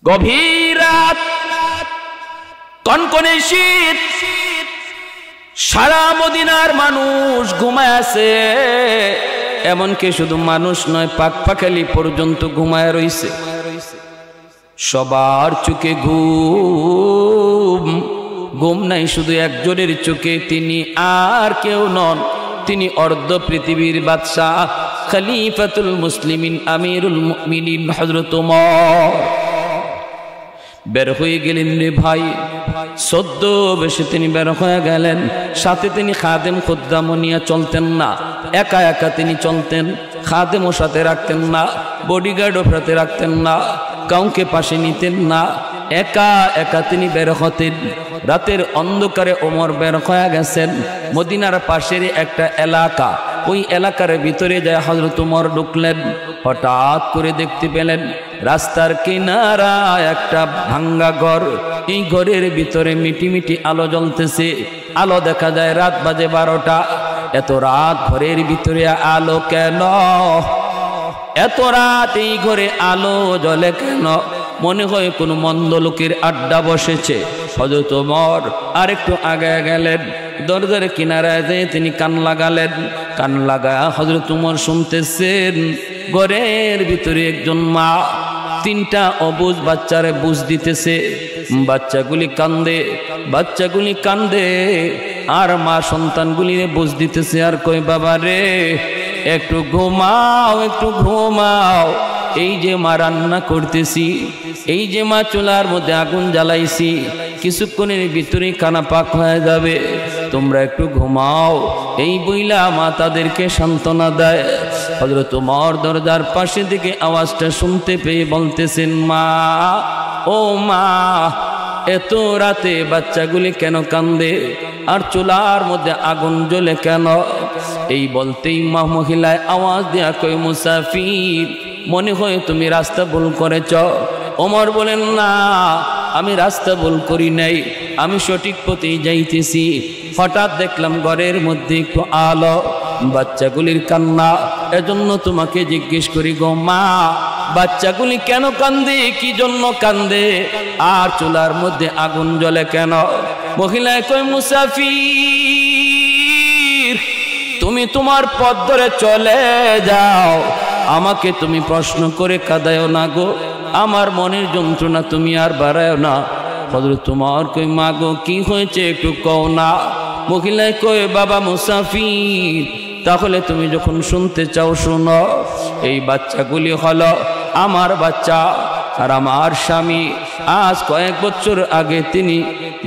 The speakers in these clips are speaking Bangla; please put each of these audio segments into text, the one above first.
গভীর রাত, কনকনে শীত, সারা মদিনার মানুষ ঘুমায় আছে। এমনকি শুধু মানুষ নয়, পাক পাখালি পর্যন্ত ঘুমায় রইছে। সবার চোখে ঘুম, ঘুম নাই শুধু একজনের চোখে। তিনি আর কেউ নন, তিনি অর্ধ পৃথিবীর বাদশাহ, খলিফাতুল মুসলিমিন, আমিরুল মুমিনিন হযরত ওমর। বের হয়ে গেলেন রে ভাই, সদ্য বেশে তিনি বের হয়ে গেলেন। সাথে তিনি খাদেম খুদ্দামও নিয়ে চলতেন না, একা একা তিনি চলতেন। খাদেমও সাথে রাখতেন না, বডিগার্ডও সাথে রাখতেন না, কাউকে পাশে নিতেন না, একা একা তিনি বের হতেন। রাতের অন্ধকারে ওমর বের হয়ে গেছেন। মদিনার পাশের একটা এলাকা, ওই এলাকার ভিতরে যায় হযরত ওমর ঢুকলেন। হঠাৎ করে দেখতে পেলেন রাস্তার কিনারায় একটা ভাঙ্গা ঘর। এই ঘরের ভিতরে মিটি মিটি আলো জ্বলতেছে। আলো দেখা যায় রাত বাজে 12টা। এত রাত ঘরের ভিতরে আলো কেন? এত রাত এই ঘরে আলো জ্বলে কেন? মনে হয় কোনো মন্দ লোকের আড্ডা বসেছে। হযরত ওমর আর একটু আগে গেলেন, দরজার কিনারায় যেয়ে তিনি কান লাগালেন। কান লাগা হযরত ওমর শুনতেছেন ঘরের ভিতরে একজন মা তিনটা অবুঝ বাচ্চারে বুঝ দিতেছে। বাচ্চাগুলি কান্দে, বাচ্চাগুলি কান্দে, আর মা সন্তানগুলিরে বুঝ দিতেছে আর কয়, বাবা রে একটু ঘুমাও, একটু ঘুমাও। এই যে মা রান্না করতেছি, এই যে মা চুলার মধ্যে আগুন জ্বালাইছি, কিছুক্ষণের ভিতরেই খানা পাক হয়ে যাবে, তোমরা একটু ঘুমাও। এই বইলা মা তাদেরকে সান্ত্বনা দেয়। হযরত ওমর দরজার পাশে থেকে আওয়াজটা শুনতে পেয়ে বলতেছেন, মা, ও মা, এত রাতে বাচ্চাগুলি কেন কান্দে আর চুলার মধ্যে আগুন জ্বলে কেন? এই বলতেই মা মহিলায় আওয়াজ দেয়া কই, মুসাফির, মনে হয় তুমি রাস্তা ভুল করেছ। ওমর বলেন, না, আমি রাস্তা ভুল করি নাই, আমি সঠিক পথেই যাইতেছি। হঠাৎ দেখলাম ঘরের মধ্যে একটু আলো, বাচ্চাগুলির কান্না, এজন্য তোমাকে জিজ্ঞেস করি গো মা, বাচ্চাগুলি কেন কান্দে, কি জন্য কান্দে, আর চুলার মধ্যে আগুন জ্বলে কেন? মহিলায় কই, মুসাফির, তুমি তোমার পথ ধরে চলে যাও, আমাকে তুমি প্রশ্ন করে কাঁদায়ও না গো, আমার মনের যন্ত্রণা তুমি আর বাড়ায়ও না। হযরত ওমর কই, মা গো কি হয়েছে একটু কও না। মহিলায় কই, বাবা মুসাফির, তাহলে তুমি যখন শুনতে চাও শোনো। এই বাচ্চাগুলি হলো আমার বাচ্চা, আর আমার স্বামী আজ কয়েক বছর আগে তিনি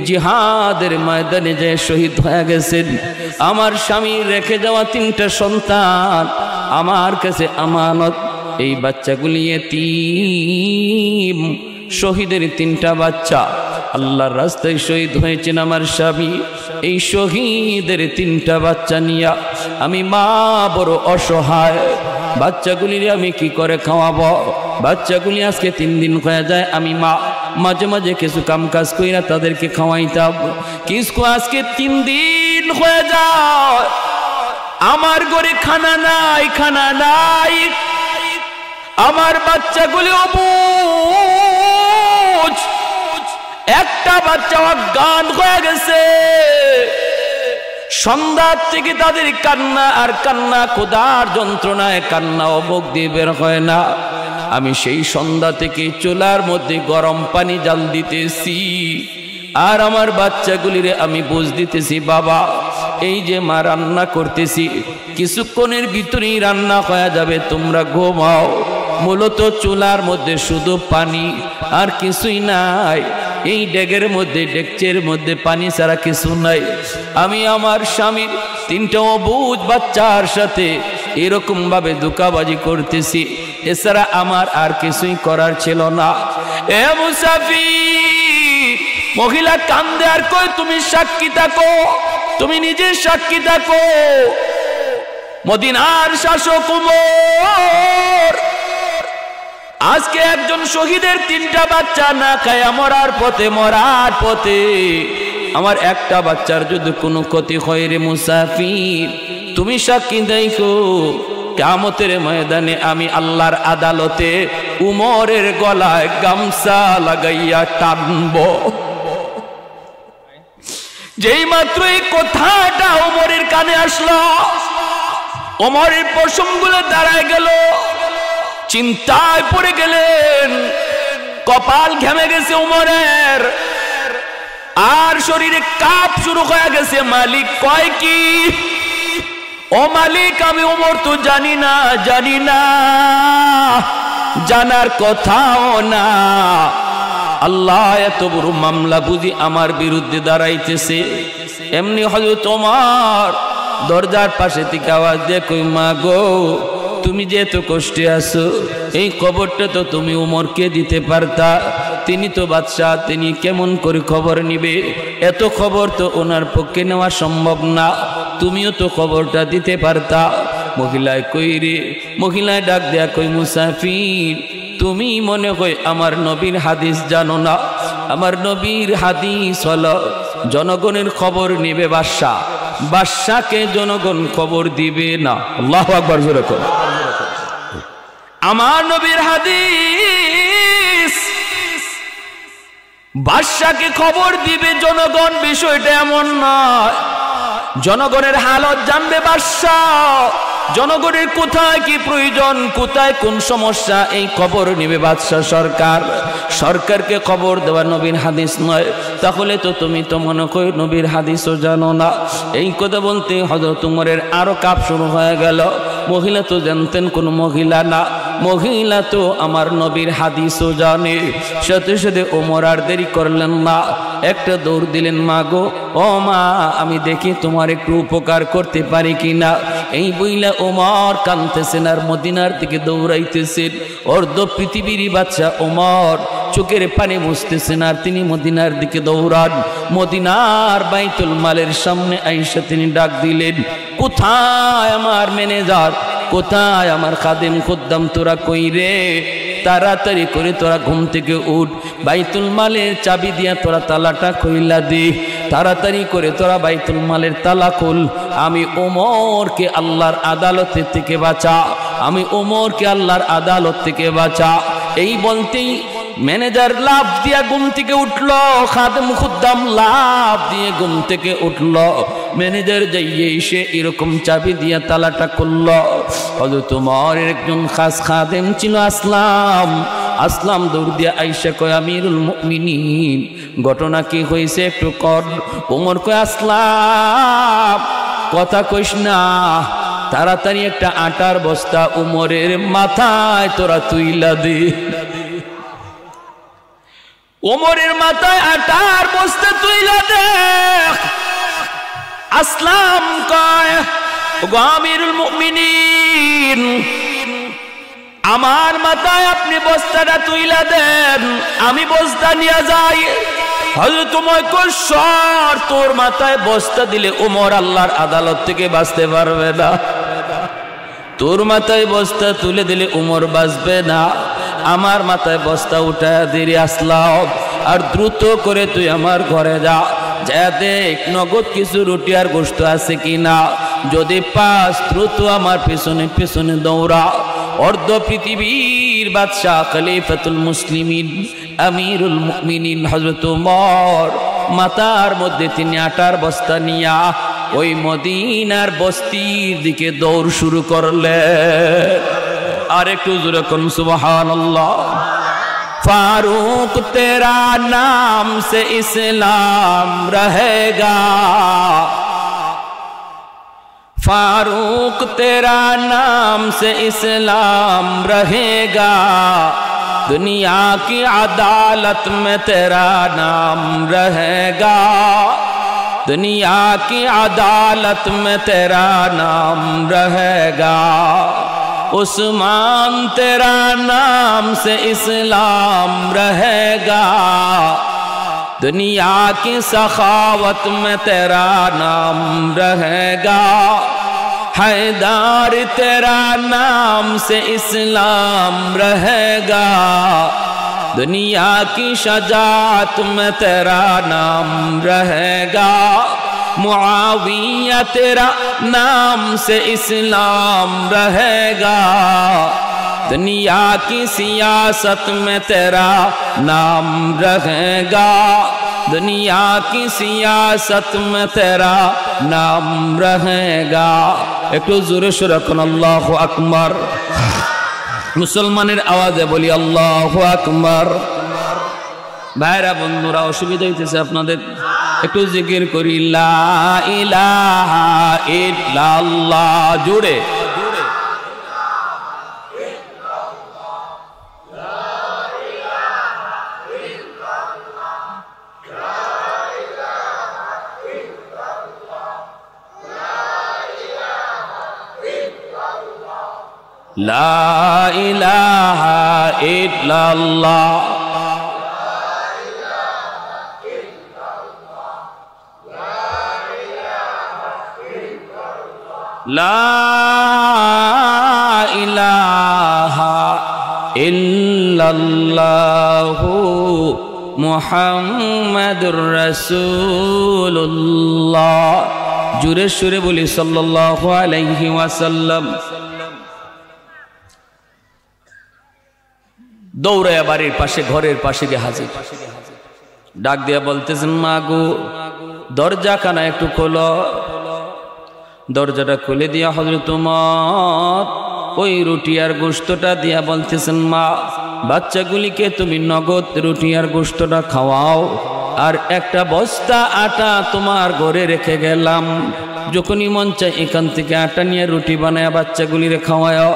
জিহাদের ময়দানে যে শহীদ হয়ে গেছেন। আমার স্বামী রেখে যাওয়া 3টা সন্তান আমার কাছে আমানত। এই বাচ্চাগুলি এতিম, শহীদের 3টা বাচ্চা আল্লাহর রাস্তায় শহীদ হয়েছেন আমার স্বামী। এই শহীদের 3টা বাচ্চা নিয়া আমি মা বড় অসহায়। বাচ্চাগুলির আমি কি করে খাওয়াবো? বাচ্চাগুলি আজকে 3 দিন হয়ে যায়। আমি মা মাঝে মাঝে কিছু কাম কাজ কইরা তাদেরকে খাওয়াইতাম, কিছু আজকে 3 দিন হয়ে যায় আমার ঘরে খানা নাই, খানা নাই। আমার বাচ্চাগুলি অবুঝ, একটা বাচ্চা অজ্ঞান হয়ে গেছে। সন্ধ্যা থেকে তাদের কান্না আর কান্না, ক্ষুধার যন্ত্রণায় কান্না অবক দিয়ে বের হয় না। আমি সেই সন্ধ্যা থেকে চুলার মধ্যে গরম পানি জাল দিতেছি, আর আমার বাচ্চাগুলিরে আমি বুঝ দিতেছি, বাবা এই যে মা রান্না করতেছি, কিছুক্ষণের ভিতরেই রান্না হয়ে যাবে, তোমরা ঘুমাও। মূলত চুলার মধ্যে শুধু পানি আর কিছুই নাই। এই ডেগের মধ্যে, ডেকচের মধ্যে পানি ছাড়া কিছু নাই। আমি আমার স্বামীর 3টা অবুঝ বাচ্চার সাথে এরকম ভাবে ধোঁকাবাজি করতেছি, এছাড়া আমার আর কিছুই করার ছিল না। এ মুসাফির, মহিলা কান্দে আর কই, তুমি সাক্ষী থাকো, তুমি নিজে সাক্ষী থাকো। মদিনার শাসক ওমর আজকে একজন শহীদের 3টা বাচ্চা না খায়া মরার পথে, মরার পথে। আমার একটা বাচ্চার যদি কোনো ক্ষতি হয় রে মুসাফির, তুমি সাক্ষী দেখো, কিয়ামতের ময়দানে আমি আল্লাহর আদালতে উমরের গলায় গামছা লাগাইয়া টানবো। যেই মাত্র এই কথাটা ওমরের কানে আসলো, ওমরের পশমগুলো দাঁড়ায় গেল, চিন্তায় পড়ে গেলেন, কপাল ঘেমে গেছে ওমরের, আর শরীরে কাঁপ শুরু হয়ে গেছে। মালিক কয় কি? ও মালিক, আমি ওমর তো জানি না, জানার কথাও না। আল্লাহ এত বড় মামলা বুঝি আমার বিরুদ্ধে দাঁড়াইতেছে। এমনি হযরত ওমর দরজার পাশে থেকে আওয়াজ দিয়ে কই, মা গো, তুমি যে এত কষ্টে আছো, এই খবরটা তো তুমি ওমরকে দিতে পারতা। তিনি তো বাদশাহ, তিনি কেমন করে খবর নিবে? এত খবর তো ওনার পক্ষে নেওয়া সম্ভব না, তুমিও তো খবরটা দিতে পারতা। মহিলায় কই রে, মহিলায় ডাক দেয়া কই, মুসাফির, তুমি মনে হয় আমার নবীর হাদিস জানো না? আমার নবীর হাদিস হলো জনগণের খবর নেবে বাদশাহ, বাদশাকে জনগণ খবর দিবে না। আল্লাহু আকবার, জোরে কর। আমার নবীর হাদিস বাদশাকে খবর দিবে জনগণ, বিষয়টা এমন নয়। জনগণের হালত জানবে বাদশাহ, জনগণের কোথায় কি প্রয়োজন, কোথায় কোন সমস্যা, এই খবর নেবে বাদশাহ সরকার। সরকারকে খবর দেওয়া নবীর হাদিস নয়। তাহলে তো তুমি তো মনে করো নবীর হাদিসও জানো না। এই কথা বলতে হযরত ওমরের আরো কাঁপ শুরু হয়ে গেল। মহিলা তো জানতেন কোন মহিলা না, মহিলা তো আমার নবীর হাদিসও জানে। সাথে সাথে ওমর আর দেরি করলেন না, একটা দৌড় দিলেন, মা গো, ও মা, আমি দেখি তোমার একটু উপকার করতে পারি কিনা। এই বইলা ওমর কাঁদতেছেন আর মদিনার দিকে দৌড়াইতেছেন। অর্ধ পৃথিবীর বাদশা ওমর চোখের পানি মুছতেছেন আর তিনি মদিনার দিকে দৌড়ান। মদিনার বাইতুল মালের সামনে আইসা তিনি ডাক দিলেন, কোথায় আমার ম্যানেজার, কোথায় আমার খাদেম খুদ্দাম, তোরা কই রে? তাড়াতাড়ি করে তোরা ঘুম থেকে উঠ, বাইতুল মালের চাবি দিয়া তোরা তালাটা খুইলা দে, তাড়াতাড়ি করে তোরা বাইতুল মালের তালা খুল। আমি ওমরকে আল্লাহর আদালত থেকে বাঁচা, আমি ওমরকে আল্লাহর আদালত থেকে বাঁচা। এই বলতেই ম্যানেজার লাফ দিয়া ঘুম থেকে উঠল, খাদেম খুদ্দাম লাফ দিয়ে ঘুম থেকে উঠল। ম্যানেজার যাইয়ে এসে এরকম চাবি দিয়া তালাটা খুলল। হযরত ওমরের একজন খাস খাদেম ছিল আসলাম। আসলাম দৌড় দিয়া আইসা কয়, আমিরুল মুমিনিন, ঘটনা কি হয়েছে একটু কর। ওমর কয়, আসলাম, কথা কইস না, তাড়াতাড়ি একটা আটার বস্তা ওমরের মাথায় তোরা তুইলা দে। ওমরের মাথায় আটার বস্তা তুইলা দে। আসলাম কয়, আমিরুল মুমিনিন, আমার মাথায় আপনি বস্তাটা তুইলা দেন, আমি বস্তা নিয়ে যাই। হযরত ওমর কয়, সর, তোর মাথায় বস্তা দিলে ওমর আল্লাহর আদালত থেকে বাঁচতে পারবে না। তোর মাথায় বস্তা তুলে দিলে ওমর বাঁচবে না। আমার মাথায় বস্তা উঠায় দিলি আসলাম, আর দ্রুত করে তুই আমার ঘরে যা, যা দেখ নগদ কিছু রুটি আর গোশত আছে কিনা। যদি পাস, দ্রুত আমার পেছনে পেছনে দৌড়া। অর্ধ পৃথিবীর বাদশাহ খলিফাতুল মুসলিমিন আমিরুল মুমিনিন হযরত ওমর মাথার মধ্যে তিনি আটার বস্তা নিয়া ওই মদিনার বস্তির দিকে দৌড় শুরু করলেন। আর একটু জোরে কোন সুবহানাল্লাহ। फारूक तेरा नाम से इस्लाम रहेगा, फारूक तेरा नाम से इस्लाम रहेगा, दुनिया की अदालत में तेरा नाम रहेगा, दुनिया की अदालत में तेरा नाम रहेगा, उस्मान तेरा नाम से इस्लाम रहेगा, दुनिया की सखावत में तेरा नाम रहेगा, हैदर तेरा नाम से इस्लाम रहेगा, दुनिया की शजाअत में तेरा नाम रहेगा, मुआविया तेरा नाम से इस्लाम रहेगा, दुनिया की सियासत में तेरा नाम रहेगा, दुनिया की सियासत में तेरा नाम रहेगा। एक जोरे सोरे कोन अल्लाहु আকবার। मुसलमानेर आवाजे बोली अल्लाहु আকবার। भाईरा बंधुरा असुविधा হইতেছে আপনাদের, একটু জিকির করি লা ইলাহা ইল্লাল্লাহ জোরে। ला इलाहा इल्लल्लाह, ला इलाहा इल्लल्लाहु मुहम्मदुर रसूलुल्लाह। जुरे सुरे बोली सल्लल्लाहु अलैहि वसल्लम। दौड़ाया बाड़ीर पाशे घरेर पाशे गিয়ে हाजिर, डाक दिया बोलतेছেন মা গো দরজাখানা একটু খোলো। দরজাটা খুলে দিয়া হযরত উমর ওই রুটি আর গোশতটা দিয়া বলতেছেন মা বাচ্চাগুলিকে তুমি নগদ রুটি আর গোশতটা খাওয়াও, আর একটা বস্তা আটা তোমার ঘরে রেখে গেলাম, যখনই মন চায় এখান থেকে আটা নিয়ে রুটি বানায় বাচ্চাগুলিরে খাওয়াও।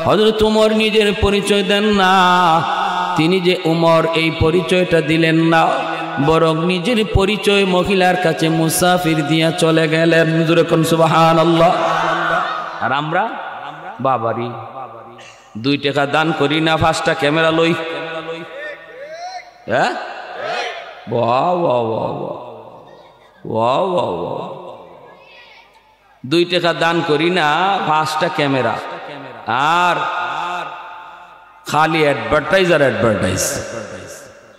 হযরত উমর নিজের পরিচয় দেন না, তিনি যে উমর এই পরিচয়টা দিলেন না, বরং নিজের পরিচয় মহিলার কাছে মুসাফির দিয়া চলে গেলেন। জোরে কোন সুবহানাল্লাহ। আর আমরা বাবারি 2 টাকা দান করি না, 5টা ক্যামেরা লই। হ্যাঁ বাহ বাহ বাহ বাহ বাহ বাহ, 2 টাকা দান করি না, 5টা ক্যামেরা, আর খালি অ্যাডভার্টাইজ আর অ্যাডভার্টাইজ,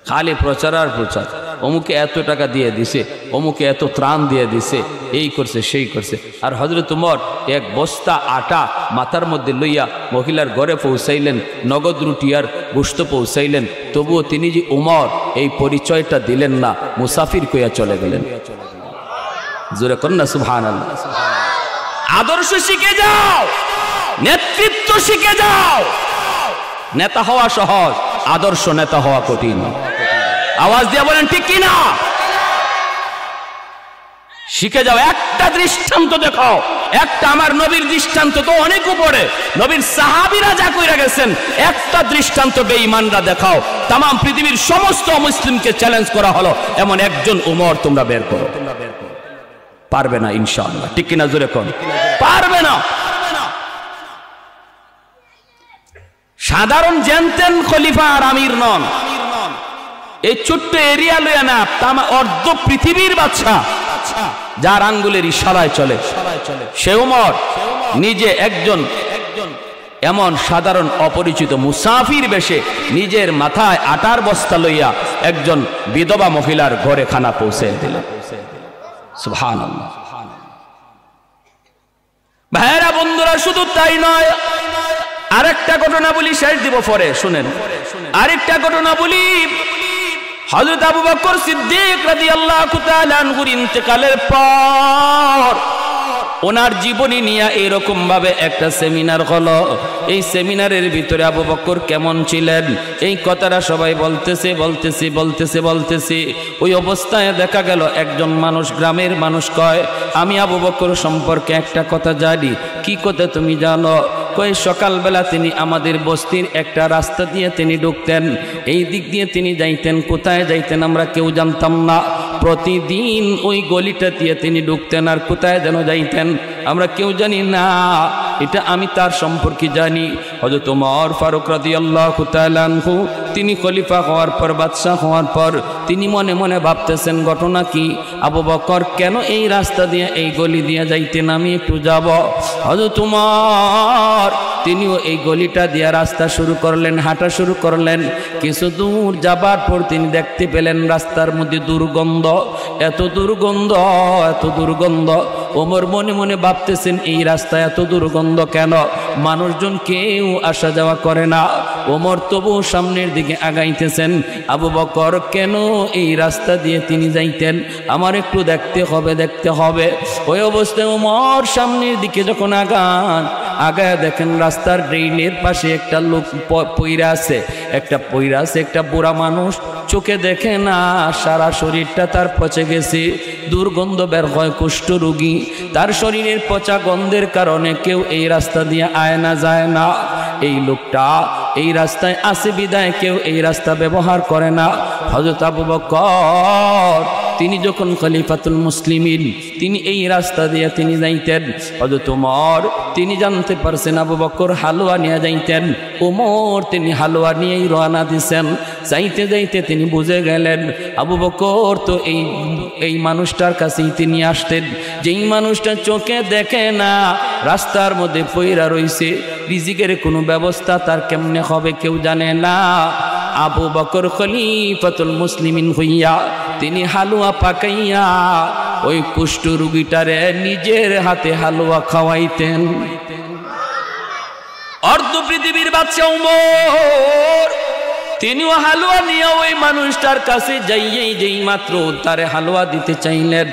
খালি প্রচার আর প্রচার। অমুকে এত টাকা দিয়ে দিছে, অমুকে এত ত্রাণ দিয়ে দিছে, এই করছে সেই করছে। আর হযরত উমর এক বস্তা আটা মাথার মধ্যে লইয়া মহিলার ঘরে পৌঁছাইলেন, নগদ রুটি আর গোশত পৌঁছাইলেন, তবুও তিনি যে উমর এই পরিচয়টা দিলেন না, মুসাফির কইয়া চলে গেলেন। জোরে কন্যা সুবহানাল্লাহ। আদর্শ শিখে যাও, নেতৃত্ব শিখে যাও। নেতা হওয়া সহজ, আদর্শ নেতা হওয়া কঠিন। আওয়াজ দিয়ে বলেন ঠিক কি না? শিখে যাও। একটা দৃষ্টান্ত দেখাও, একটা আমার নবীর দৃষ্টান্ত তো অনেক উপরে, নবীর সাহাবীরা যা কইরা গেছেন, একটা দৃষ্টান্ত বেঈমানরা দেখাও। তাম পৃথিবীর সমস্ত মুসলিমকে চ্যালেঞ্জ করা হলো, এমন একজন উমর তোমরা বের করো। পারবে না ইনশাআল্লাহ, ঠিক কিনা জোরে কোন? পারবে না। সাধারণ জানতেন খলিফা আর আমির নন, এই ছোট্ট এরিয়া লইয়া না, তাম অর্ধ পৃথিবীর বাদশা, যার আঙ্গুলের ইশারায় চলে। সে উমর নিজে একজন এমন সাধারণ অপরিচিত মুসাফির বেশে নিজের মাথায় আটার বস্তা লইয়া একজন বিধবা মহিলার ঘরে খানা পৌঁছে দিলেন। সুবহানাল্লাহ। ভাইরা বন্ধুরা, শুধু তাই নয়, আরেকটা ঘটনা বলি, শেষ দিব পরে, শুনেন। আরেকটা ঘটনা বলি, হযরত আবু বকর সিদ্দিক রাদিয়াল্লাহু তাআলা আনহুর ইন্তেকালের পর ওনার জীবনী নিয়ে এরকম ভাবে একটা সেমিনার হলো। এই সেমিনারের ভিতরে আবু বকর কেমন ছিলেন এই কথাটা সবাই বলতেছে। ওই অবস্থায় দেখা গেল একজন মানুষ, গ্রামের মানুষ কয়, আমি আবু বকর সম্পর্কে একটা কথা জানি। কি কথা তুমি জানো? কয়, সকালবেলা তিনি আমাদের বস্তির একটা রাস্তা দিয়ে তিনি ঢুকতেন, এই দিক দিয়ে তিনি যাইতেন, কোথায় যাইতেন আমরা কেউ জানতাম না। প্রতিদিন ওই গলিটা দিয়ে তিনি ঢুকতেন, আর কোথায় যেন যাইতেন আমরা কেউ জানি না। এটা আমি তার সম্পর্কে জানি। হযরত ওমর ফারুক রাদিয়াল্লাহু তাআলা আনহু তিনি খলিফা হওয়ার পর, বাদশা হওয়ার পর তিনি মনে মনে ভাবতেছেন, ঘটনা কি, আবু বকর কেন এই রাস্তা দিয়ে এই গলি দিয়ে যাইতেন, আমি একটু যাব। হযরত ওমর তিনিও এই গলিটা দিয়ে রাস্তা শুরু করলেন, হাঁটা শুরু করলেন। কিছু দূর যাবার পর তিনি দেখতে পেলেন রাস্তার মধ্যে দুর্গন্ধ, এত দুর্গন্ধ, এত দুর্গন্ধ। ওমর মনে মনে ভাবতেছেন এই রাস্তায় এত দুর্গন্ধ কেন, মানুষজন কেউ আসা যাওয়া করে না। ওমর তবু সামনের দিকে আগাইতেছেন। আবু বকর কেন এই রাস্তা দিয়ে তিনি যাইতেন, আমার একটু দেখতে হবে, দেখতে হবে। ওই অবস্থায় ওমর সামনের দিকে যখন আগায় দেখেন রাস্তার ড্রেনের পাশে একটা লোক পইরা আছে, একটা বুড়া মানুষ, চোখে দেখে না, সারা শরীরটা তার পচে গেছে, দুর্গন্ধ বের হয়, কুষ্ঠ রোগী। তার শরীরের পচা গন্ধের কারণে কেউ এই রাস্তা দিয়ে আয় না, যায় না। এই লোকটা এই রাস্তায় আসে বিদায় কেউ এই রাস্তা ব্যবহার করে না। হযরত আবু বকর তিনি যখন খলিফাতুল মুসলিমিন, তিনি এই রাস্তা দিয়ে তিনি যাইতেন। হযরত ওমর তিনি জানতে পারছেন আবু বকর হালুয়া নিয়ে যাইতেন। ওমর তিনি হালুয়া নিয়েই রওনা দিছেন। যাইতে যাইতে তিনি বুঝে গেলেন আবু বকর তো এই মানুষটার কাছেই তিনি আসতেন, যেই মানুষটা চোখে দেখে না, রাস্তার মধ্যে পইরা রইছে, রিজিকের কোনো ব্যবস্থা তার কেমনে হবে কেউ জানে না। আবু বকর খলিফাতুল মুসলিমিন হইয়া তিনি হালুয়া পাকাইয়া ওই কুষ্ঠ রোগীটারে নিজের হাতে হালুয়া খাওয়াইতেন। অর্ধ পৃথিবীর বাদশা ওমর তিনিও হালুয়া নিয়ে ওই মানুষটার কাছে যাইয়েই যেই মাত্র তারে হালুয়া দিতে চাইলেন,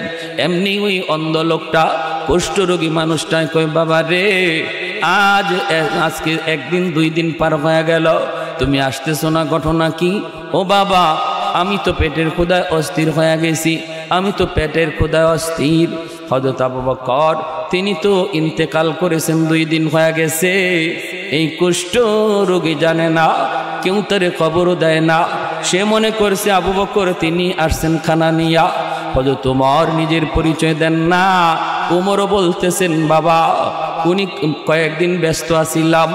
এমনি ওই অন্ধ লোকটা কুষ্ঠরোগী মানুষটাই কই, বাবা রে, আজকে একদিন 2 দিন পার হয়ে গেল, তুমি আসতেছো না, ঘটনা কি? ও বাবা, আমি তো পেটের ক্ষুধায় অস্থির হয়ে গেছি, আমি তো পেটের ক্ষুধায় অস্থির। হযরত আবু বকর তিনি তো ইন্তেকাল করেছেন, 2 দিন হয়ে গেছে। এই কুষ্ঠ রোগী জানে না, কেউ তারে খবরও দেয় না। সে মনে করছে আবু বকর তিনি আসছেন খানা নিয়া। হযরত ওমর নিজের পরিচয় দেন না। ওমরও বলতেছেন, বাবা উনি কয়েকদিন ব্যস্ত আছিলাম,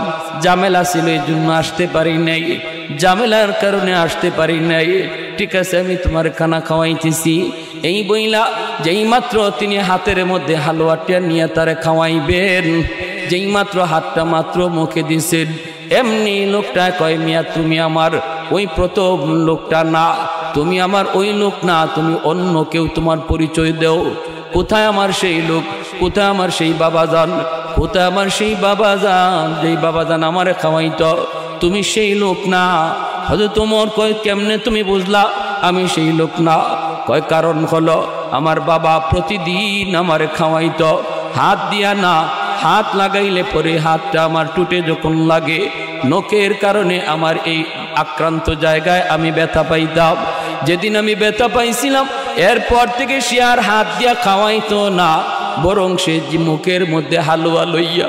ঝামেলা ছিল, এই জন্য আসতে পারি নাই, ঝামেলার কারণে আসতে পারি নাই। ঠিক আছে, আমি তোমার খানা খাওয়াইতেছি। এই বইলা যেই মাত্র তিনি হাতের মধ্যে হালুয়াটা নিয়ে তারে খাওয়াইবেন, যেই মাত্র হাতটা মাত্র মুখে দিছেন, এমনি লোকটা কয়, মিয়া তুমি আমার ওই প্রথম লোকটা না, তুমি আমার ওই লোক না, তুমি অন্য কেউ, তোমার পরিচয় দেও। কোথায় আমার সেই লোক, কোথায় আমার সেই বাবাজান, কোথায় আমার সেই বাবাজান, যেই বাবাজান আমারে খাওয়াইতো, তুমি সেই লোক না। হযরত ওমর কয়, কেমনে তুমি বুঝলা আমি সেই লোক না? কয়, কারণ হলো আমার বাবা প্রতিদিন আমারে খাওয়াইতো, হাত দিয়া না, হাত লাগাইলে পরে হাতটা আমার টুটে যখন লাগে, নখের কারণে আমার এই আক্রান্ত জায়গায় আমি ব্যথা পাইতাম। যেদিন আমি ব্যথা পাইছিলাম, এরপর থেকে সে আর হাত দিয়া খাওয়াইতো না, বরং সে মুখের মধ্যে হালুয়া লইয়া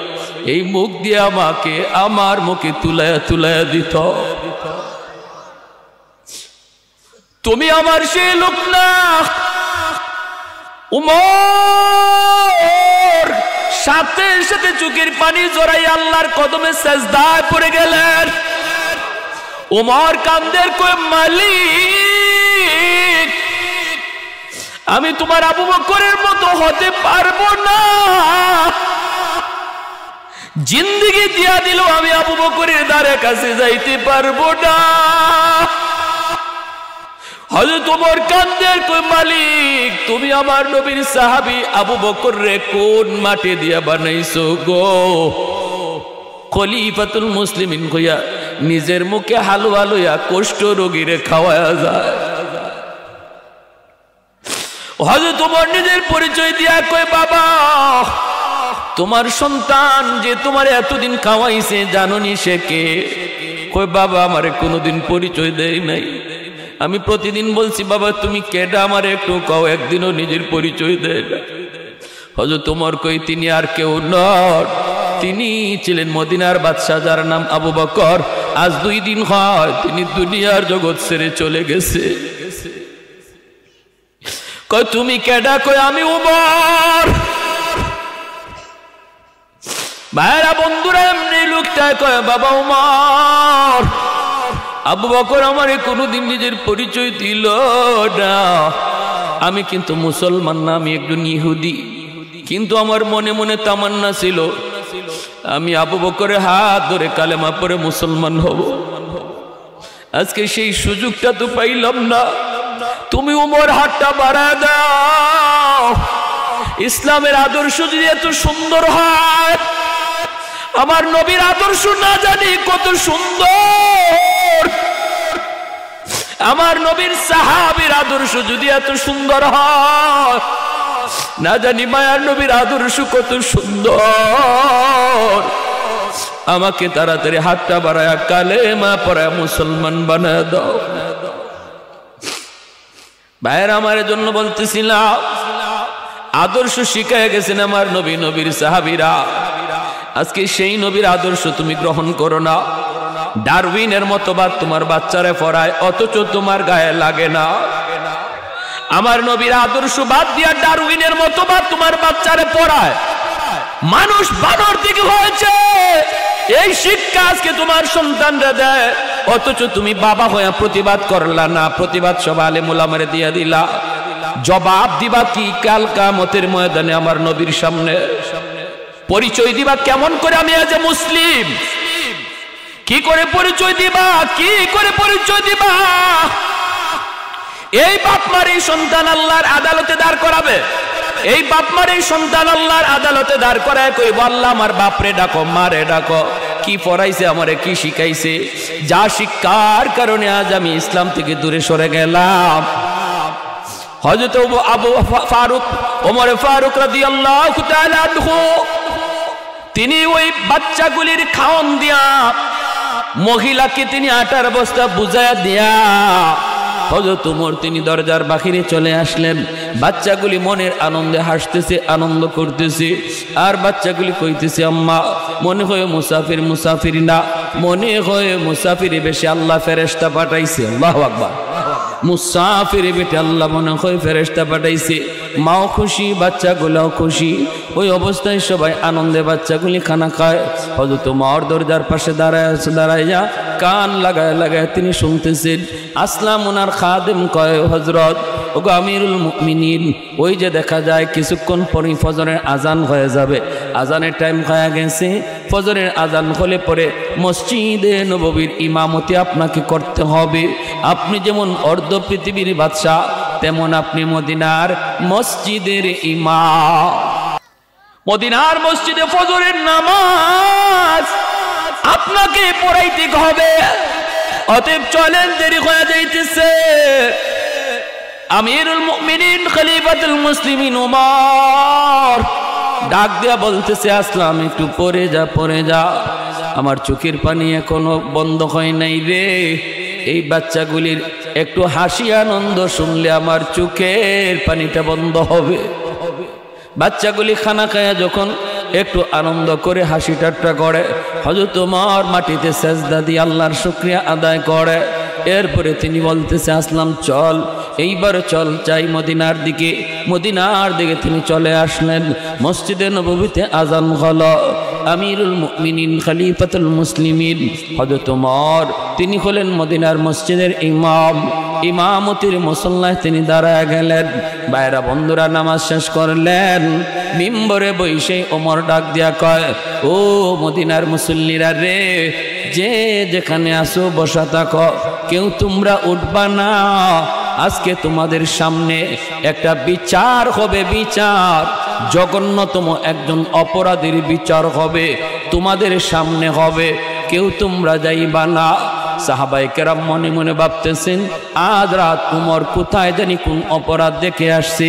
এই মুখ দিয়ে আমাকে আমার মুখে তুলায়া তুলায়া দিত। তুমি আমার সেই লোক না। ওমর সাথে সাথে চোখের পানি জড়াই আল্লাহর কদমে সেজদায় পড়ে গেলেন। ওমর কান্দের কই, মালিক আমি তোমার আবু বকরের মতো হতে পারবো না, জিন্দেগি দিয়া দিল আমি আবু বকরের দ্বারে কাছে যাইতে পারবো না। হযরত ওমর কান্দের কই, মালিক তুমি আমার নবীর সাহাবী আবু বকর রে কোন মাটি দিয়া বানাইছো গো? খলিফাতুল মুসলিমিন কইয়া নিজের মুখে হালুয়া লইয়া কুষ্ঠ রোগীরে খাওয়ায়া যায়। হযরত ওমর নিজের পরিচয় দিয়া কই, বাবা তোমার সন্তান যে তোমার এতদিন খাওয়াইছে জানোনি সে কে? কই, বাবা আমারে কোনোদিন পরিচয় দেয় নাই। আমি প্রতিদিন বলছি, বাবা তুমি কেডা আমারে একটু কও, একদিনও নিজের পরিচয় দেয় না। হযরত ওমর কই, তিনি আর কেউ নন, তিনি ছিলেন মদিনার বাদশা, যার নাম আবু বকর। আজ 2 দিন হয় তিনি দুনিয়ার জগৎ ছেড়ে চলে গেছে। কই, তুমি কেডা? কই, আমি ওমর। ভাইরা বন্ধুরা, এমনি লোকটা কয়, বাবা ওমর। আবু বকর আমারে কোনোদিন নিজের পরিচয় দিল না। আমি কিন্তু মুসলমান না, আমি একজন ইহুদি, কিন্তু আমার মনে মনে তামান্না ছিল আমি আবু বকরের হাত ধরে কালেমা পড়ে মুসলমান হব। আজকে সেই সুযোগটা তো পাইলাম না। তুমি উমর হাতটা বাড়ায় দাও। ইসলামের আদর্শ যদি এত সুন্দর হয়, আমার নবীর আদর্শ না জানি কত সুন্দর, আমার নবীর সাহাবীর আদর্শ যদি এত সুন্দর হয়, না জানি মায়ার নবীর আদর্শ কত সুন্দর। আমাকে তাড়াতাড়ি হাতটা বাড়ায় কালেমা পড়ায় মুসলমান বানায় দাও। ভাইয়ের আমার জন্য বলতেছিলাম, আদর্শ শিখায় গেছেন আমার নবী, নবীর সাহাবীরা। আজকে সেই নবীর আদর্শ তুমি গ্রহণ করো না। ডারউইনের মতবাদ তোমার বাচ্চারে পড়ায়, অথচ তোমার গায়ে লাগে না। আমার নবীর আদর্শ বাদ দিয়া ডারউইনের মতবাদ তোমার বাচ্চারে পড়ায়। মানুষ বানর দিকে হয়েছে, এই শিক্ষা আজকে তোমার সন্তানরা দেয়, অথচ তুমি বাবা হয়ে প্রতিবাদ করলা না। প্রতিবাদ সব আলেম ওলামারে দিয়া দিলা। জবাব দিবা কি কাল কিয়ামতের ময়দানে আমার নবীর সামনে? পরিচয় দিবা কেমন করে আমি আজ মুসলিম? কি করে পরিচয় দিবা? কি করে পরিচয় দিবা? এই বাপ মার এই সন্তান আল্লাহর আদালতে দাঁড় করাবে। এই বাপ মার এই সন্তান আল্লাহর আদালতে দাঁড় করায় কইব, আল্লাহ আমার বাপরে ডাকো, মারে ডাকো। কি পড়াইছে আমারে, কি শিখাইছে? যা শিক্ষার কারণে আজ আমি ইসলাম থেকে দূরে সরে গেলাম। হযরত আবু ফারুক, ওমর ফারুক রাদিয়াল্লাহু তাআলা আনহু, তিনি ওই বাচ্চাগুলির খাওন দিয়া মহিলাকে তিনি আটার বস্তা বুঝায়া দিয়া হযরত ওমর তিনি দরজার বাহিরে চলে আসলেন। বাচ্চাগুলি মনের আনন্দে হাসতেছে, আনন্দ করতেছে। আর বাচ্চাগুলি কইতেছে, আম্মা মনে হয় মুসাফির, মুসাফির না, মনে হয় মুসাফির বেশি আল্লাহ ফেরেশতা পাঠাইছে। আল্লাহু আকবার। মুসাফির বেটে আল্লাহ মনে হয় ফেরেশতা পাঠাইছে। মাও খুশি, বাচ্চাগুলাও খুশি। ওই অবস্থায় সবাই আনন্দে বাচ্চাগুলি খানা খায়। হযরত ওমর দরজার পাশে দাঁড়াইয়া কান লাগায় লাগায় তিনি শুনতেছেন। আসলাম ওনার খাদেম কয়, হযরত ওগো আমিরুল মুমিনিন, ওই যে দেখা যায় কিছুক্ষণ পরেই ফজরের আজান হয়ে যাবে। আজানের টাইম হয়ে গেছে। ফজরের আজান হলে পরে মসজিদে নববীর ইমামতি আপনাকে করতে হবে। আপনি যেমন অর্ধ পৃথিবীর বাদশা, তেমন আপনি মদিনার মসজিদের ইমাম। মদিনার মসজিদে ফজরের নামাজ আপনাকে পড়াইতে হবে। অতএব চলেন, দেরি হয়ে যাইতেছে। আমিরুল মুমিনিন খলিফাতুল মুসলিমিন ওমর ডাক দিয়া বলতেছে, আসলাম একটু পরে যা, পরে যা। আমার চোখের পানি এখনো বন্ধ হয় নাই রে। এই বাচ্চাগুলির একটু হাসি আনন্দ শুনলে আমার চোখের পানিটা বন্ধ হবে। বাচ্চাগুলি খানা খায়া যখন একটু আনন্দ করে হাসি ঠাট্টা করে, হযরত ওমর মাটিতে সেজদা দিয়ে আল্লাহর শুকরিয়া আদায় করে। এরপরে তিনি বলতেছে, আসলাম চল, এইবার চল চাই মদিনার দিকে। মদিনার দিকে তিনি চলে আসলেন। মসজিদে নববীতে আজান হলো। আমিরুল মুমিনিন খলিফাতুল মুসলিমিন হযরত ওমর তিনি হলেন মদিনার মসজিদের ইমাম। ইমামতির মুসল্লায় তিনি দাঁড়ায় গেলেন। বাইরা বন্ধুরা নামাজ শেষ করলেন। মিম্বরে বসে ওমর ডাক দিয়া কয়, ও মদিনার মুসল্লিরা রে, যে যেখানে আসো বসা থাকো, কেউ তোমরা উঠবা না। আজকে তোমাদের সামনে একটা বিচার হবে। বিচার, জঘন্যতম একজন অপরাধীর বিচার হবে, তোমাদের সামনে হবে। কেউ তোমরা যাইবা না। সাহাবায়ে কেরাম মনে মনে ভাবতেছেন, আজ রাত ওমর কোথায় জানি কোন অপরাধ দেখে আসছে।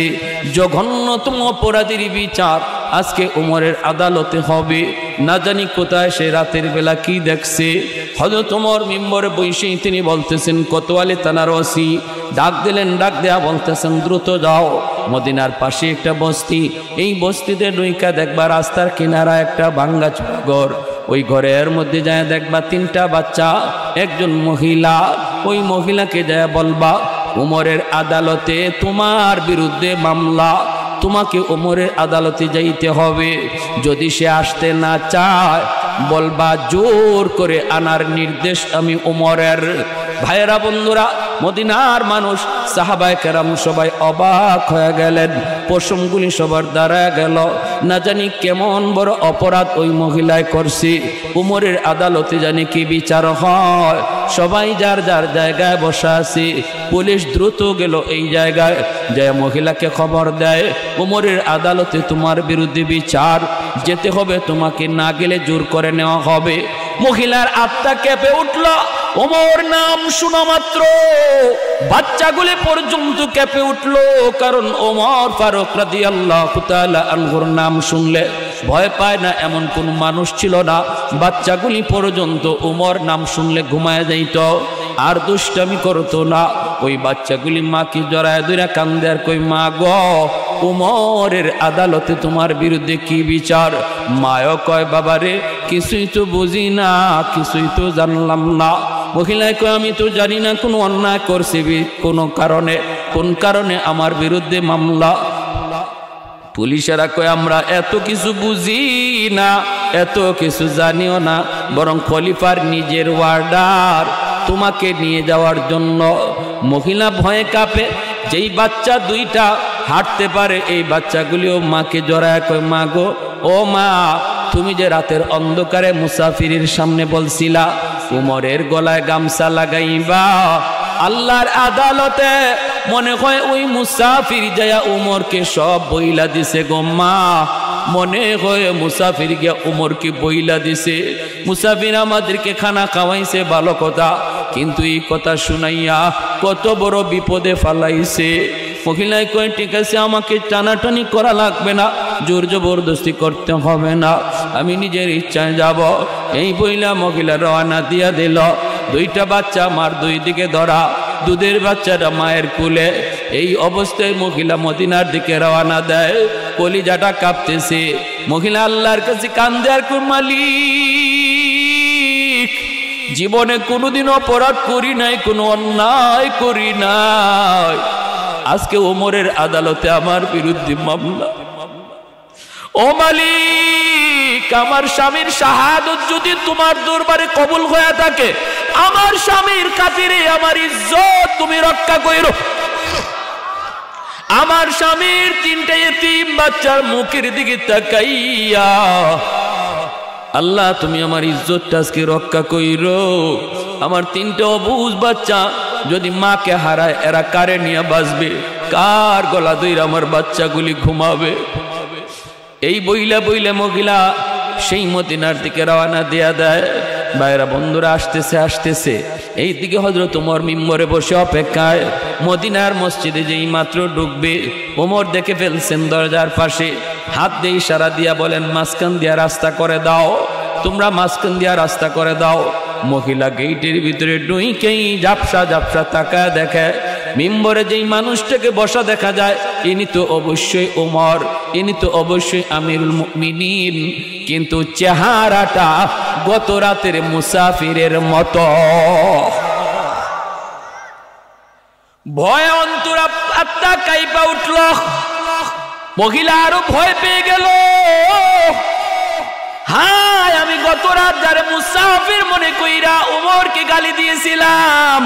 জঘন্যতম অপরাধীর বিচার আজকে ওমরের আদালতে হবে। না জানি কোথায় সে রাতের বেলা কি দেখছে। হযরত ওমর মিম্বরে বসেই তিনি বলতেছেন, কোতোয়ালি থানার ওসি ডাক দিলেন। ডাক দেয়া বলতেছেন, দ্রুত যাও, মদিনার পাশে একটা বস্তি, এই বস্তিতে ঢুইকা দেখবা রাস্তার কিনারা একটা ভাঙ্গা চোরা ঘর। ওই ঘরের মধ্যে যায় দেখবা তিনটা বাচ্চা, একজন মহিলা। ওই মহিলাকে যায় বলবা, ওমরের আদালতে তোমার বিরুদ্ধে মামলা, তোমাকে ওমরের আদালতে যাইতে হবে। যদি সে আসতে না চায় বলবা জোর করে আনার নির্দেশ আমি ওমরের। ভাইয়েরা বন্ধুরা, মদিনার মানুষ সাহাবায়ে কেরাম সবাই অবাক হয়ে গেলেন, পশমগুলি সবার দাঁড়ায় গেল। না জানি কেমন বড় অপরাধ ওই মহিলায় করছি, উমরের আদালতে জানি কি বিচার হয়। সবাই যার যার জায়গায় বসা আছে। পুলিশ দ্রুত গেল এই জায়গায়, যে মহিলাকে খবর দেয় উমরের আদালতে তোমার বিরুদ্ধে বিচার, যেতে হবে, তোমাকে না গেলে জোর করে নেওয়া হবে। মহিলার আত্মা কেঁপে উঠল। ওমর নাম শোনা মাত্র বাচ্চাগুলি পর্যন্ত কেঁপে উঠল, কারণ ওমর ফারুক রাদিয়াল্লাহু তাআলা আনহুর নাম শুনলে ভয় পায় না এমন কোন মানুষ ছিল না। বাচ্চাগুলি পর্যন্ত ওমর নাম শুনলে ঘুমায় যাইত, আর দুষ্টামি করতো না। ওই বাচ্চাগুলি মাকে জড়ায় ধরে কান্দে আর কই, মা গো, উমরের আদালতে তোমার বিরুদ্ধে কি বিচার? মায়ও কয়, বাবারে কিছুই তো বুঝি না, কিছুই তো জানলাম না। মহিলায় কয়, আমি তো জানি না কোনো অন্যায় করছি কোনো কারণে, কোন কারণে আমার বিরুদ্ধে মামলা। পুলিশেরা কয়, আমরা এত কিছু বুঝি না, এত কিছু জানিও না, বরং খলিফার নিজের ওয়ার্ডার তোমাকে নিয়ে যাওয়ার জন্য। মহিলা ভয়ে কাঁপে। যেই বাচ্চা দুইটা হাঁটতে পারে এই বাচ্চাগুলিও মাকে জড়ায় কয়, মা গো, ও মা, তুমি যে রাতের অন্ধকারে মুসাফিরের সামনে বলছিলা উমরের গলায় গামছা লাগাইবা, আল্লাহর আদালতে মনে হয় ওই মুসাফির যায়া উমরকে সব বইলা দিছে গো মা। মনে হয় মুসাফির গিয়া উমরকে বইলা দিছে। মুসাফির আমাদেরকে খানা খাওয়াইছে ভালো কথা, কিন্তু এই কথা শুনাইয়া কত বড় বিপদে ফালাইছে। মহিলায় কয়, ঠিক আছে, আমাকে টানাটানি করা লাগবে না, জোর জবরদস্তি করতে হবে না, আমি নিজের ইচ্ছায় যাব। এই বইলা মহিলা রওনা দিয়া দিল। দুইটা বাচ্চা আমার দুই দিকে ধরা, দুধের বাচ্চাটা মায়ের কুলে। এই অবস্থায় মহিলা মদিনার দিকে রওনা দেয়। কলিজাটা কাঁপতেছে। মহিলা আল্লাহর কাছে কান্দে আর কয়, মালিক, জীবনে কোনোদিন অপরাধ করি নাই, কোনো অন্যায় করি নাই, আজকে ওমরের আদালতে আমার বিরুদ্ধে মামলা। ও মালিক, আমার স্বামীর শাহাদত যদি তোমার দরবারে কবুল হয়ে থাকে, আমার স্বামীর খাতিরে আমার ইজ্জত তুমি রক্ষা কইরো। আমার স্বামীর তিনটে এতিম বাচ্চার মুখের দিকে তাকাইয়া আল্লাহ তুমি আমার ইজ্জতটা আজকে রক্ষা কইরো। আমার তিনটে অবুঝ বাচ্চা যদি মাকে হারায়, এরা কারে নিয়ে বাঁচবে? কার গলা ধইরা আমার বাচ্চাগুলি ঘুমাবে? এই বইলা বইলা মহিলা সেই মদিনার দিকে রওনা দিয়া দেয়। ভাইরা বন্ধুরা, আসতেছে আসতেছে এইদিকে হযরত ওমর মিম্বরে বসে অপেক্ষায়। মদিনার মসজিদে যেই মাত্র ঢুকবে, ওমর দেখে ফেলছেন দরজার পাশে, হাত দিয়ে ইশারা দিয়া বলেন, মাঝখান দিয়া রাস্তা করে দাও, তোমরা মাঝখান দিয়া রাস্তা করে দাও। মহিলা গেইটের ভিতরে ঢুইকেই ঝাপসা ঝাপসা তাকায় দেখে মিম্বরে যেই মানুষটাকে বসা দেখা যায়, ইনি তো অবশ্যই ওমর, ইনি তো অবশ্যই আমিরুল মুমিনিন, কিন্তু চেহারাটা গত রাতের মুসাফিরের মতো। ভয় অন্তরা আত্মা কাইপা উঠল। মহিলা আরো ভয় পেয়ে গেল। হায়, আমি গত রাত যারে মুসাফির মনে কইরা ওমরকে গালি দিয়েছিলাম,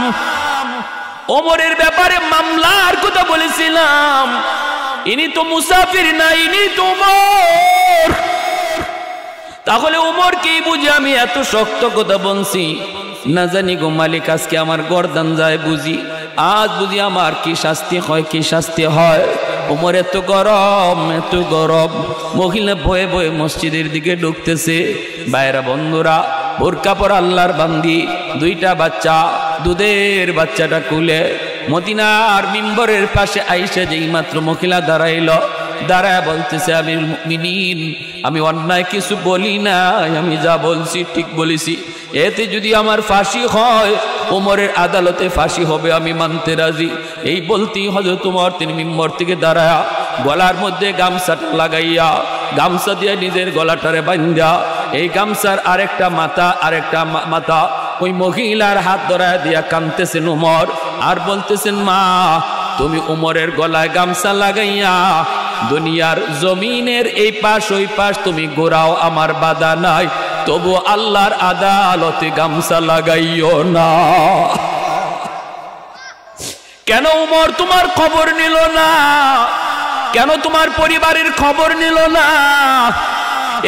ওমরের ব্যাপারে মামলার কথা বলেছিলাম, ইনি তো মুসাফির না, ইনি তো ওমর। তাহলে ওমরকেই বুঝি আমি এত শক্ত কথা বলছি? না জানি গো মালিক, আজকে আমার গর্দান যায় বুঝি, আজ বুঝি আমার কি শাস্তি হয়, কি শাস্তি হয়। ওমর এত গরম, এত গরম। মহিলা ভয়ে ভয়ে মসজিদের দিকে ঢুকতেছে। বাইরা বন্ধুরা, বোরকা পরা আল্লাহর বান্দি, দুইটা বাচ্চা, দুধের বাচ্চাটা কুলে মদিনার মিম্বরের পাশে আইসা যেই মাত্র মহিলা দাঁড়াইল, দাঁড়ায় বলতেছে, আমিরুল মুমিনিন, আমি অন্যায় কিছু বলি না, আমি যা বলছি ঠিক বলেছি। এতে যদি আমার ফাঁসি হয়, ওমরের আদালতে ফাঁসি হবে, আমি মানতে রাজি। এই বলতেই হযরত ওমর তিনি মিম্বর থেকে দাঁড়ায়া গলার মধ্যে গামছাটা লাগাইয়া, গামছা দিয়ে নিজের গলাটারে বান্ধা, এই গামছার আরেকটা মাথা ওই মহিলার হাত ধরায় দিয়া কাঁদতেছেন ওমর, আর বলতেছেন, মা, তুমি ওমরের গলায় গামছা লাগাইয়া দুনিয়ার জমিনের এই পাশ ওই পাশ তুমি ঘোরাও, আমার বাধা নাই, তবু আল্লাহর আদালতে গামছা লাগাইও না। কেন উমর তোমার খবর নিল না? কেন তোমার পরিবারের খবর নিল না?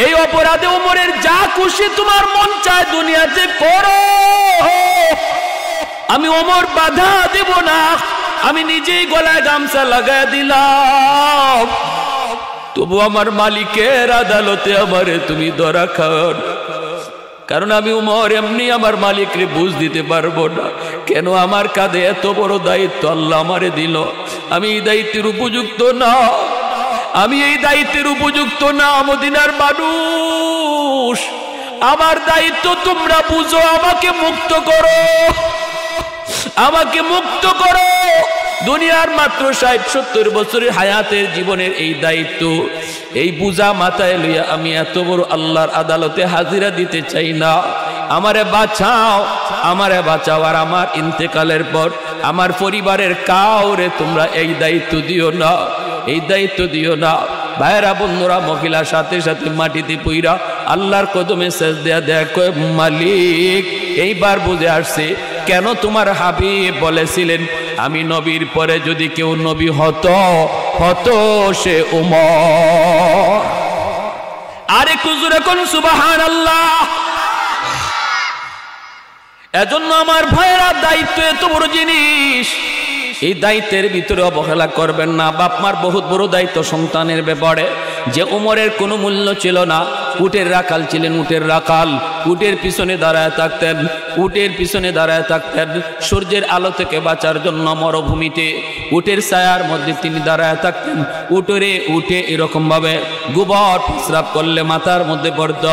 এই অপরাধে উমরের যা খুশি তোমার মন চায় দুনিয়াতে করো, আমি ওমর বাধা দেব না। আমি নিজেই গলায় গামছা লাগায় দিলাম, তবু আমার মালিকের আদালতে আমারে তুমি ধরা খাও, কারণ আমি উমর এমনি আমার মালিকরে বুঝ দিতে পারবো না কেন আমার কাঁধে এত বড় দায়িত্ব আল্লাহ আমারে দিল। আমি এই দায়িত্বের উপযুক্ত না, আমি এই দায়িত্বের উপযুক্ত না। মদিনার মানুষ, আমার দায়িত্ব তোমরা বুঝো, আমাকে মুক্ত করো, আমাকে মুক্ত করো। দুনিয়ার মাত্র 60-70 বছরের হায়াতের জীবনের এই দায়িত্ব, এই বুঝা মাথায় লইয়া আমি এত বড় আল্লাহর আদালতে হাজিরা দিতে চাই না। আমারে বাঁচাও, আমারে বাঁচাও। আর আমার ইন্তেকালের পর আমার পরিবারের কাউরে তোমরা এই দায়িত্ব দিও না, এই দায়িত্ব দিও না। ভাইরা বন্ধুরা, মহিলার সাথে সাথে মাটিতে পুইরা আল্লাহর কদমে সেজদা দেয়া কয়, মালিক এইবার বুঝে আসছে কেন তোমার হাবিব বলেছিলেন আমি নবীর পরে যদি কেউ নবী হতো সে উমর। আরে কুজুরে কোন সুবহানাল্লাহ। এজন্য আমার ভাইয়েরা, দায়িত্ব এত বড় জিনিস, এই দায়িত্বের ভিতরে অবহেলা করবেন না। বাপ মার বহুত বড় দায়িত্ব সন্তানের ব্যাপারে। যে উমরের কোনো মূল্য ছিল না, উটের রাখাল ছিলেন, উটের রাখাল, উটের পিছনে দাঁড়ায় থাকতেন, উটের পিছনে দাঁড়ায় থাকতেন সূর্যের আলো থেকে বাঁচার জন্য মরুভূমিতে উটের ছায়ার মধ্যে তিনি দাঁড়ায় থাকতেন। উটে এরকম ভাবে গোবর প্রস্রাব করলে মাথার মধ্যে পড়ত।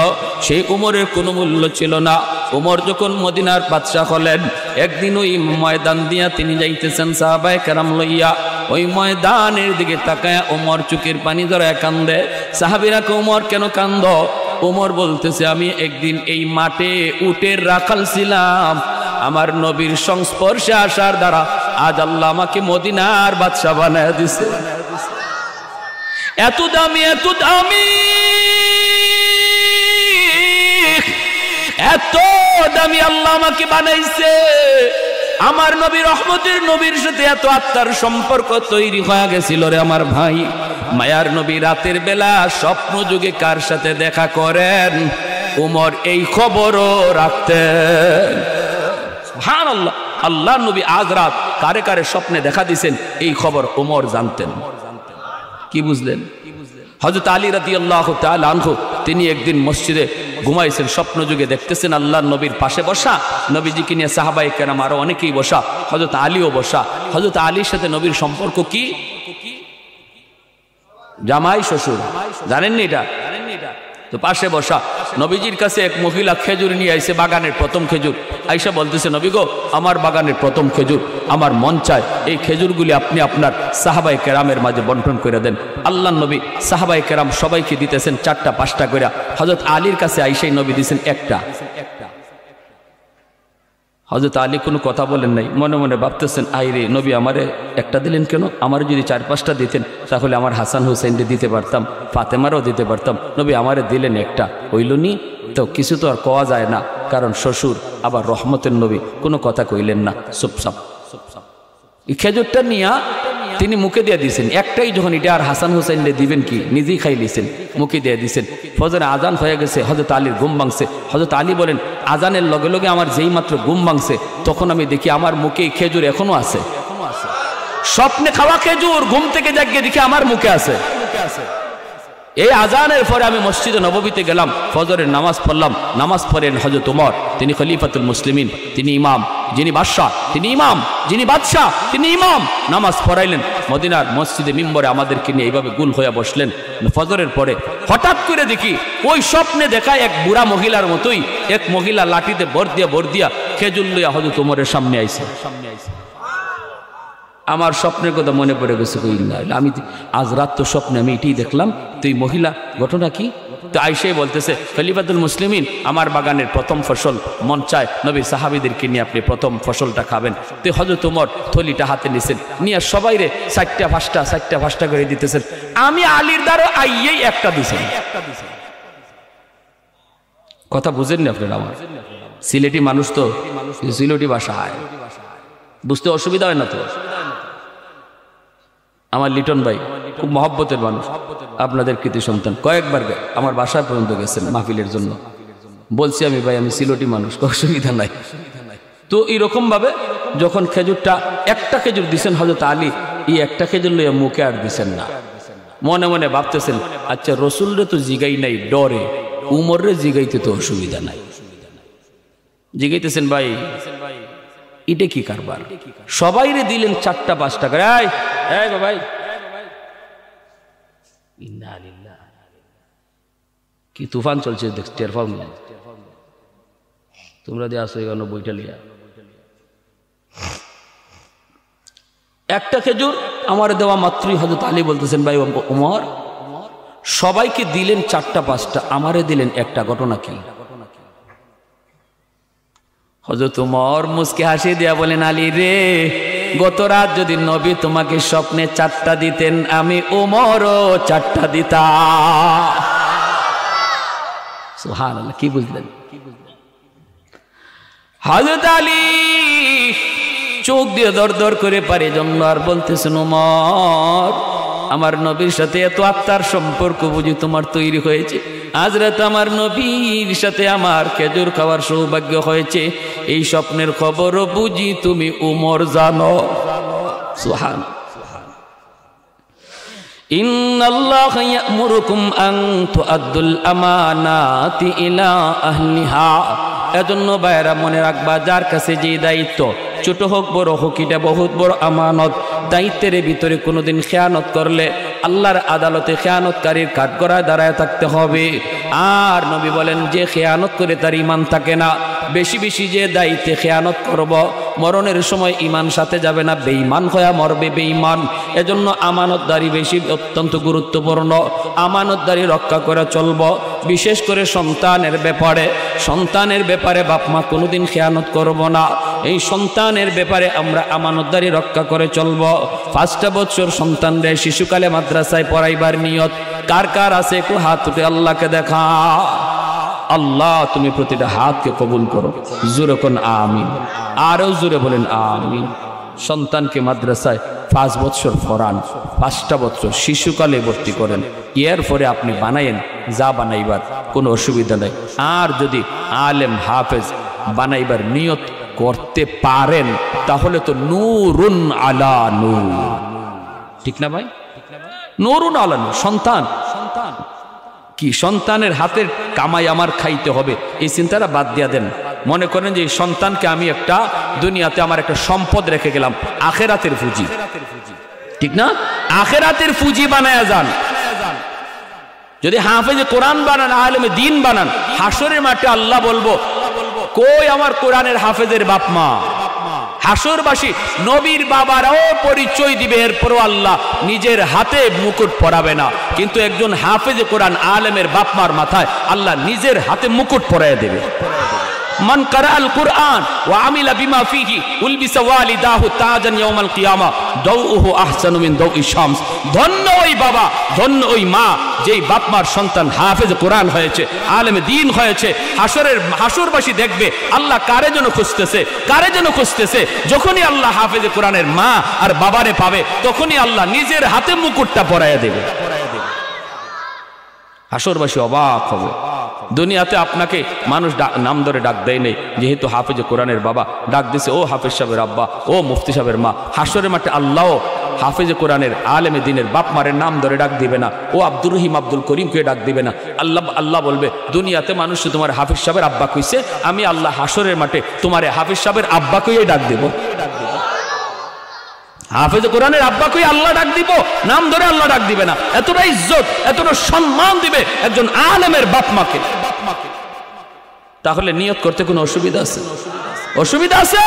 সেই উমরের কোনো মূল্য ছিল না। উমর যখন মদিনার বাদশাহ হলেন, একদিন ওই ময়দান দিয়া তিনি যাইতেছেন সাহাবায়ে কেরাম লইয়া। ওই ময়দানের দিকে তাকায় উমর চোখের পানি ধরায় কান্দে। সাহাবীরা কয়, উমর কেন কান্দ? উমর বলতেছে, আমি একদিন এই মাঠে উটের রাখাল ছিলাম, আমার নবীর সংস্পর্শে আসার দ্বারা আজ আল্লাহ আমাকে মদিনার বাদশাহ বানায় দিছে। এত দামি, এত দামি, এত দামি আল্লাহ আমাকে বানাইছে। আমার নবী রহমতের নবীর সাথে এত আত্মার সম্পর্ক তৈরি হয়ে গেছিল রে আমার ভাই। মায়ার নবী রাতের বেলা স্বপ্ন যুগে কার সাথে দেখা করেন? উমর এই খবরও রাখতেন। সুবহানাল্লাহ। আল্লাহর নবী আজ রাত কারে কারে স্বপ্নে দেখা দিয়েছেন এই খবর উমর জানতেন। কি বুঝলেন? হযরত আলী রাদিয়াল্লাহু তাআলা আনহু তিনি একদিন মসজিদে ঘুমাইছেন, স্বপ্ন যুগে দেখতেছেন আল্লাহর নবীর পাশে বসা, নবীজিকে নিয়ে সাহাবায়ে কেরাম আরো অনেকেই বসা, হযরত আলীও বসা। হযরত আলীর সাথে নবীর সম্পর্ক কি? জামাই শ্বশুর, জানেননি এটা? তো পাশে বসা নবীজির কাছে এক মহিলা খেজুর নিয়ে আইছে, বাগানের প্রথম খেজুর। আইসা বলতেছে, নবী গো, আমার বাগানের প্রথম খেজুর, আমার মন চায় এই খেজুরগুলি আপনি আপনার সাহাবায়ে কেরামের মাঝে বন্টন করে দেন। আল্লাহর নবী সাহাবায়ে কেরাম সবাইকে দিতেছেন 4টা-5টা করে। হযরত আলীর কাছে আইসাই নবী দিয়েছেন একটা। হযরত আলী কোনো কথা বলেন নাই, মনে মনে ভাবতেছেন, আইরে নবী আমারে একটা দিলেন কেন? আমার যদি 4-5টা দিতেন তাহলে আমার হাসান হুসাইনকে দিতে পারতাম, ফাতেমারও দিতে পারতাম। নবী আমারে দিলেন একটা, হইল নি? তো কিছু তো আর কওয়া যায় না, কারণ শ্বশুর আবার রহমতের নবী, কোনো কথা কইলেন না, চুপচাপ। এই খেজুরটা নিয়া তিনি মুখে দিয়ে দিয়েছেন একটাই। যখন এটা আর হাসান হুসাইনকে দিবেন কি, নিজেই খাই দিয়েছেন, মুখে দিয়ে দিয়েছেন। ফজরে আজান হয়ে গেছে, হযরত আলীর ঘুম ভাঙছে। হযরত আলী বলেন, আজানের লগে লগে আমার যেই মাত্র ঘুম ভাঙছে, তখন আমি দেখি আমার মুখে খেজুর এখনো আছে। স্বপ্নে খাওয়া খেজুর ঘুম থেকে জাগিয়ে দেখি আমার মুখে আছে। এই আজানের পরে আমি মসজিদে নববীতে গেলাম, ফজরের নামাজ পড়লাম। নামাজ পড়েন হযরত ওমর, তিনি খলিফাতুল মুসলিমিন, তিনি ইমাম। যিনি বাদশাহ তিনি ইমাম, যিনি বাদশাহ তিনি ইমাম। নামাজ পড়াইলেন মদিনার মসজিদে মিম্বরে, আমাদেরকে নিয়ে এইভাবে গুল হয়ে বসলেন। ফজরের পরে হঠাৎ করে দেখি ওই স্বপ্নে দেখা এক বুড়া মহিলার মতোই এক মহিলা লাঠিতে ভর দিয়া খেজুর লইয়া হযরত ওমরের সামনে আইছে। আমার স্বপ্নের কথা মনে পড়ে গেছে, আমি আজ রাত তো স্বপ্নে আমি এটাই দেখলাম। তো এই মহিলা ঘটনা কি? তো আইসাই বলতেছে, খলিফাতুল মুসলিমিন, আমার বাগানের প্রথম ফসল, মন চায় নবীর সাহাবীদেরকে নিয়ে আপনি প্রথম ফসলটা খাবেন। তো হযরত ওমর থলিটা হাতে নিছেন, নিয়ে সবাই রে 4টা-5টা করে দিতেছেন। আমি আলীর দ্বারা আইয়েই একটা দিছেন। কথা বুঝেন না আপনারা? আমার সিলেটি মানুষ তো, সিলেটি ভাষা বুঝতে অসুবিধা হয় না তো? আমার লিটন ভাই খুব মহব্বতের মানুষ, আপনাদের কৃতি সন্তান, কয়েকবার আমার বাসায় পর্যন্ত গেছেন মাহফিলের জন্য। বলছি আমি ভাই আমি সিলেটি মানুষ, অসুবিধা নাই। তো এইরকম ভাবে যখন খেজুরটা একটা খেজুর দিছেন হযরত আলী, এই একটা খেজুর লইয়া মুখে আর দিছেন না, মনে মনে ভাবতেছেন আচ্ছা রসুলরে তো জিগাই নাই ডরে, উমররে জিগাইতে তো অসুবিধা নাই। জিগাইতেছেন ভাই এটা কি কারবার, সবাইরে দিলেন 4টা 5টা করে। এই ভাই কি তুফান চলছে টের পাও না তোমরা দিয়ে আসো এখানে বইটা লিয়া। একটা খেজুর আমার দেওয়া মাত্রই হযরত আলী বলতেছেন ভাই ওমর সবাইকে দিলেন 4টা 5টা, আমারে দিলেন একটা, ঘটনা কি? হযরত ওমর মুস্কে হাসি দিয়া বলেন আলী রে, গত রাত যদি নবী তোমাকে স্বপ্নে 4টা দিতেন, আমি ওমরও 4টা দিতাম। সুবহানাল্লাহ, কি বুঝলেন? হযরত আলী চোখ দিয়ে দর দর করে পারে জন্য আর বলতেছেন ওমর আমার নবীর সাথে এত আত্মার সম্পর্ক বুঝি তোমার তৈরি হয়েছে, আজ রাতে আমার নবীর সাথে আমার খেজুর খাওয়ার সৌভাগ্য হয়েছে, এই স্বপ্নের খবরও বুঝি তুমি ওমর জানো। সুবহানাল্লাহ। ইন্নাল্লাহা ইয়া'মুরুকুম আন তুআদ্দুল আমানাতি ইলা আহলিহা। এজন্য ভাইরা মনে রাখবা যার কাছে যে দায়িত্ব ছোট হোক বড় হোক এটা বহুত বড় আমানত, দায়িত্বের ভিতরে কোনোদিন খেয়ানত করলে আল্লাহর আদালতে খেয়ানতকারীর কাঠগড়ায় দাঁড়ায় থাকতে হবে। আর নবী বলেন যে খেয়ানত করে তার ঈমান থাকে না, বেশি বেশি যে দায়িত্বে খেয়ানত করব মরণের সময় ঈমান সাথে যাবে না, বেঈমান হয়ে মরবে বেঈমান। এজন্য আমানতদারি বেশি অত্যন্ত গুরুত্বপূর্ণ, আমানতদারি রক্ষা করে চলব। বিশেষ করে সন্তানের ব্যাপারে বাপ মা কোনোদিন খেয়ানত করব না, এই সন্তানের ব্যাপারে আমরা আমানতদারি রক্ষা করে চলব। 5টা বছর সন্তানরে শিশুকালে মাদ্রাসায় পড়াইবার নিয়ত কার কার আছে একটু হাত উঠে আল্লাহকে দেখা। আল্লাহ তুমি প্রতিটা হাতকে কবুল করো, জোরে কোন আমিন, আরো জোরে বলেন আমিন। সন্তানকে মাদ্রাসায় 5 বছর পড়ান, 5টা বছর শিশুকালে ভর্তি করেন, এরপরে আপনি বানায়েন যা বানাইবার, কোনো অসুবিধা নেই। আর যদি আলেম হাফেজ বানাইবার নিয়ত করতে পারেন তাহলে তো নূরুন আলা নূর, ঠিক না ভাই? নূরুন আলা নূর। সন্তান কি সন্তানের হাতের কামাই আমার খাইতে হবে এই চিন্তাটা বাদ দিয়া দেন। মনে করেন যে সন্তানকে আমি একটা দুনিয়াতে আমার একটা সম্পদ রেখে গেলাম, আখেরাতের পুঁজি, ঠিক না? আখেরাতের পুঁজি বানায়া যান। যদি হাফেজে কোরআন বানান, আলেমে দ্বীন বানান, হাসরের মাঠে আল্লাহ বলবো কই আমার কোরআনের হাফেজের বাপ মা? হাসরবাসী নবীর বাবারাও পরিচয় দিবে, এরপরও আল্লাহ নিজের হাতে মুকুট পরাবে না, কিন্তু একজন হাফেজে কোরআন আলেমের বাপ মার মাথায় আল্লাহ নিজের হাতে মুকুট পরায় দেবে। মান কারাআল কুরআন ওয়া আমিলা বিমা ফিহি উলবিসা ওয়ালিদাহু তাজান ইয়াউমাল কিয়ামা দাউহু আহসানু মিন দাউই শামস। ধন্য ওই বাবা, ধন্য ওই মা যেই বাপ মার সন্তান হাফেজ কোরআন হয়েছে, আলেমে দ্বীন হয়েছে। হাসরবাসী দেখবে আল্লাহ কারে যেন খুঁজতেছে। যখনই আল্লাহ হাফেজ কোরআনের মা আর বাবারে পাবে তখনই আল্লাহ নিজের হাতে মুকুটটা পরাইয়া দেবে। হাসরবাসী অবাক হবে। দুনিয়াতে আপনাকে মানুষ নাম ধরে ডাক দেয় নেই, যেহেতু হাফেজ কোরআনের বাবা ডাক দিছে ও হাফেজ সাহেবের আব্বা, ও মুফতি সাহেবের মা। হাসরের মাঠে আল্লাহ হাফেজ কোরআনের আলেমে দ্বীনের বাপ মারের নাম ধরে ডাক দিবে না, ও আব্দুর রহিম আব্দুল করিমকে ডাক দিবে না। আল্লাহ বলবে দুনিয়াতে মানুষ তোমার হাফেজ সাহেবের আব্বা কইছে, আমি আল্লাহ হাসরের মাঠে তোমার হাফেজ সাহেবের আব্বা কইয়ে ডাক দেব। হাফেজ কোরআনের আব্বা কই আল্লাহ ডাক দিব, নাম ধরে আল্লাহ ডাক দিবে না। এতটা ইজ্জত, এতটা সম্মান দিবে একজন আলেমের বাপ মাকে। তাহলে নিয়ত করতে কোনো অসুবিধা আছে? অসুবিধা আছে?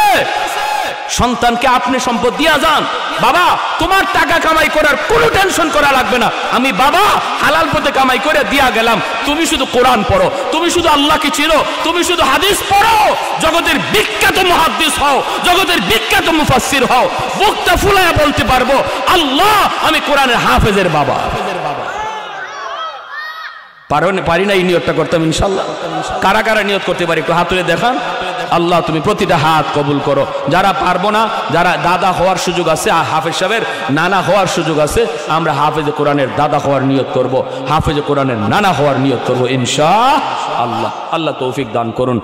সন্তানকে আপনি সম্পদ দিয়া যান, বাবা তোমার টাকা কামাই করার কোনো টেনশন করা লাগবে না, আমি বাবা হালাল পথে কামাই করে দিয়া গেলাম, তুমি শুধু কোরআন পড়ো, তুমি শুধু আল্লাহকে চিনো, তুমি শুধু হাদিস পড়ো, জগতের বিখ্যাত মুহাদ্দিস হও, জগতের বিখ্যাত মুফাসসির হও, মুখটা ফুলায়া বলতে পারবো আল্লাহ আমি কোরআনের হাফেজের বাবা। পারি না এই নিয়তটা করতাম ইনশাল্লাহ। কারা কারা নিয়ত করতে পারি একটু হাত তুলে দেখান। আল্লাহ তুমি প্রতিটা হাত কবুল করো। যারা পারবো না, যারা দাদা হওয়ার সুযোগ আছে, হাফেজ সাহেবের নানা হওয়ার সুযোগ আছে, আমরা হাফেজে কোরআনের দাদা হওয়ার নিয়ত করব, হাফেজে কোরআনের নানা হওয়ার নিয়ত করব ইনশাআল্লাহ। আল্লাহ তৌফিক দান করুন।